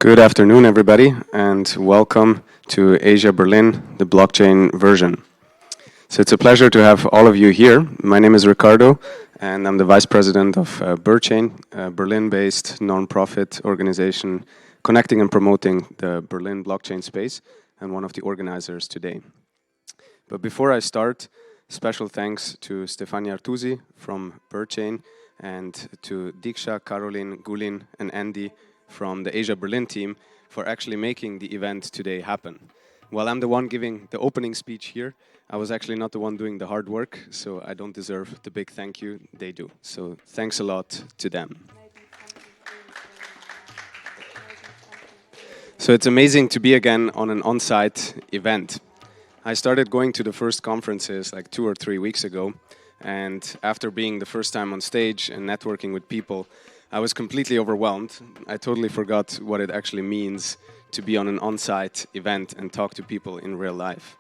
Good afternoon, everybody, and welcome to Asia Berlin, the blockchain version. So it's a pleasure to have all of you here. My name is Ricardo, and I'm the vice president of BerChain, a Berlin-based non-profit organization connecting and promoting the Berlin blockchain space, and one of the organizers today. But before I start, special thanks to Stefania Artusi from BerChain and to Diksha, Caroline, Gulin, and Andy from the Asia Berlin team for actually making the event today happen. While I'm the one giving the opening speech here, I was actually not the one doing the hard work, so I don't deserve the big thank you, they do. So thanks a lot to them. So it's amazing to be again on an on-site event. I started going to the first conferences like 2 or 3 weeks ago, and after being the first time on stage and networking with people, I was completely overwhelmed. I totally forgot what it actually means to be on an on-site event and talk to people in real life.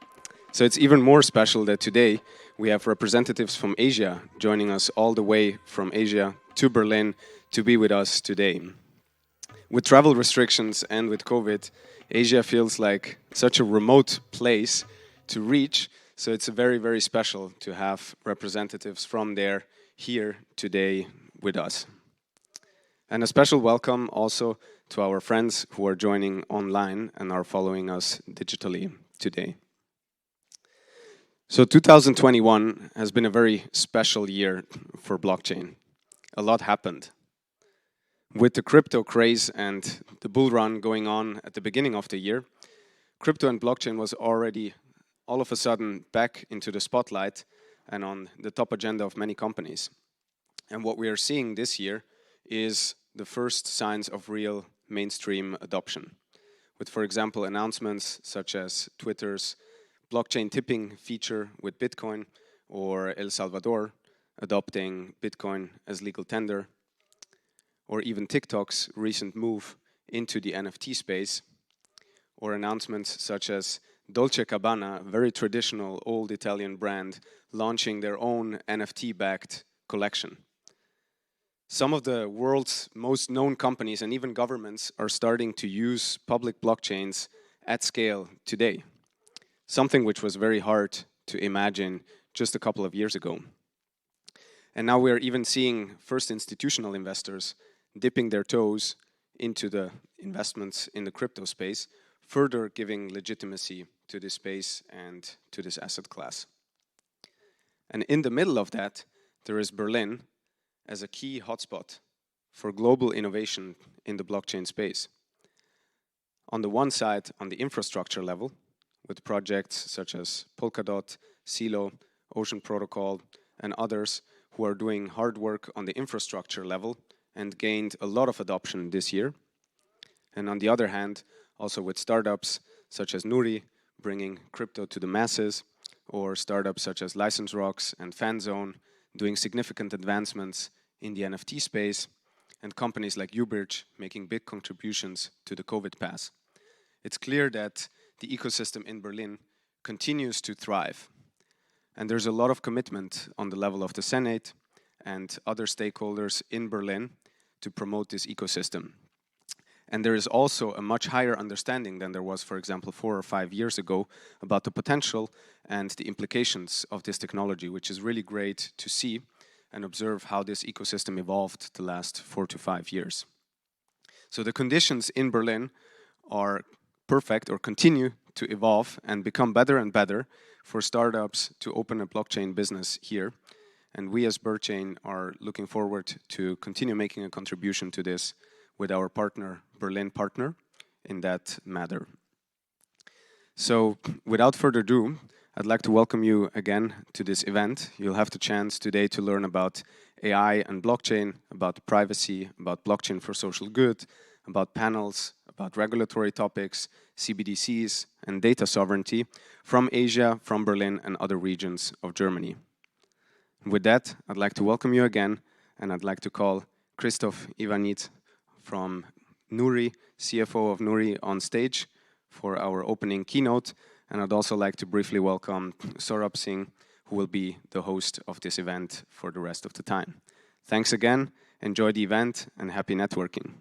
So it's even more special that today we have representatives from Asia joining us all the way from Asia to Berlin to be with us today. With travel restrictions and with COVID, Asia feels like such a remote place to reach, so it's very, very special to have representatives from there here today with us. And a special welcome also to our friends who are joining online and are following us digitally today. So 2021 has been a very special year for blockchain. A lot happened. With the crypto craze and the bull run going on at the beginning of the year, crypto and blockchain was already all of a sudden back into the spotlight and on the top agenda of many companies. And what we are seeing this year is the first signs of real mainstream adoption, with, for example, announcements such as Twitter's blockchain tipping feature with Bitcoin, or El Salvador adopting Bitcoin as legal tender, or even TikTok's recent move into the NFT space, or announcements such as Dolce & Gabbana, a very traditional old Italian brand, launching their own NFT-backed collection. Some of the world's most known companies and even governments are starting to use public blockchains at scale today, something which was very hard to imagine just a couple of years ago. And now we are even seeing first institutional investors dipping their toes into the investments in the crypto space, further giving legitimacy to this space and to this asset class. And in the middle of that, there is Berlin as a key hotspot for global innovation in the blockchain space. On the one side, on the infrastructure level, with projects such as Polkadot, Silo, Ocean Protocol, and others who are doing hard work on the infrastructure level and gained a lot of adoption this year. And on the other hand, also with startups such as Nuri, bringing crypto to the masses, or startups such as License Rocks and Fanzone, doing significant advancements in the NFT space, and companies like Ubridge making big contributions to the COVID pass. It's clear that the ecosystem in Berlin continues to thrive. And there's a lot of commitment on the level of the Senate and other stakeholders in Berlin to promote this ecosystem. And there is also a much higher understanding than there was, for example, 4 or 5 years ago about the potential and the implications of this technology, which is really great to see and observe how this ecosystem evolved the last 4 to 5 years. So the conditions in Berlin are perfect or continue to evolve and become better and better for startups to open a blockchain business here. And we as BerChain are looking forward to continue making a contribution to this with our partner, Berlin Partner, in that matter. So without further ado, I'd like to welcome you again to this event. You'll have the chance today to learn about AI and blockchain, about privacy, about blockchain for social good, about panels, about regulatory topics, CBDCs, and data sovereignty from Asia, from Berlin, and other regions of Germany. With that, I'd like to welcome you again, and I'd like to call Christoph Ivanit from Nuri, CFO of Nuri, on stage for our opening keynote. And I'd also like to briefly welcome Saurabh Singh, who will be the host of this event for the rest of the time. Thanks again, enjoy the event, and happy networking.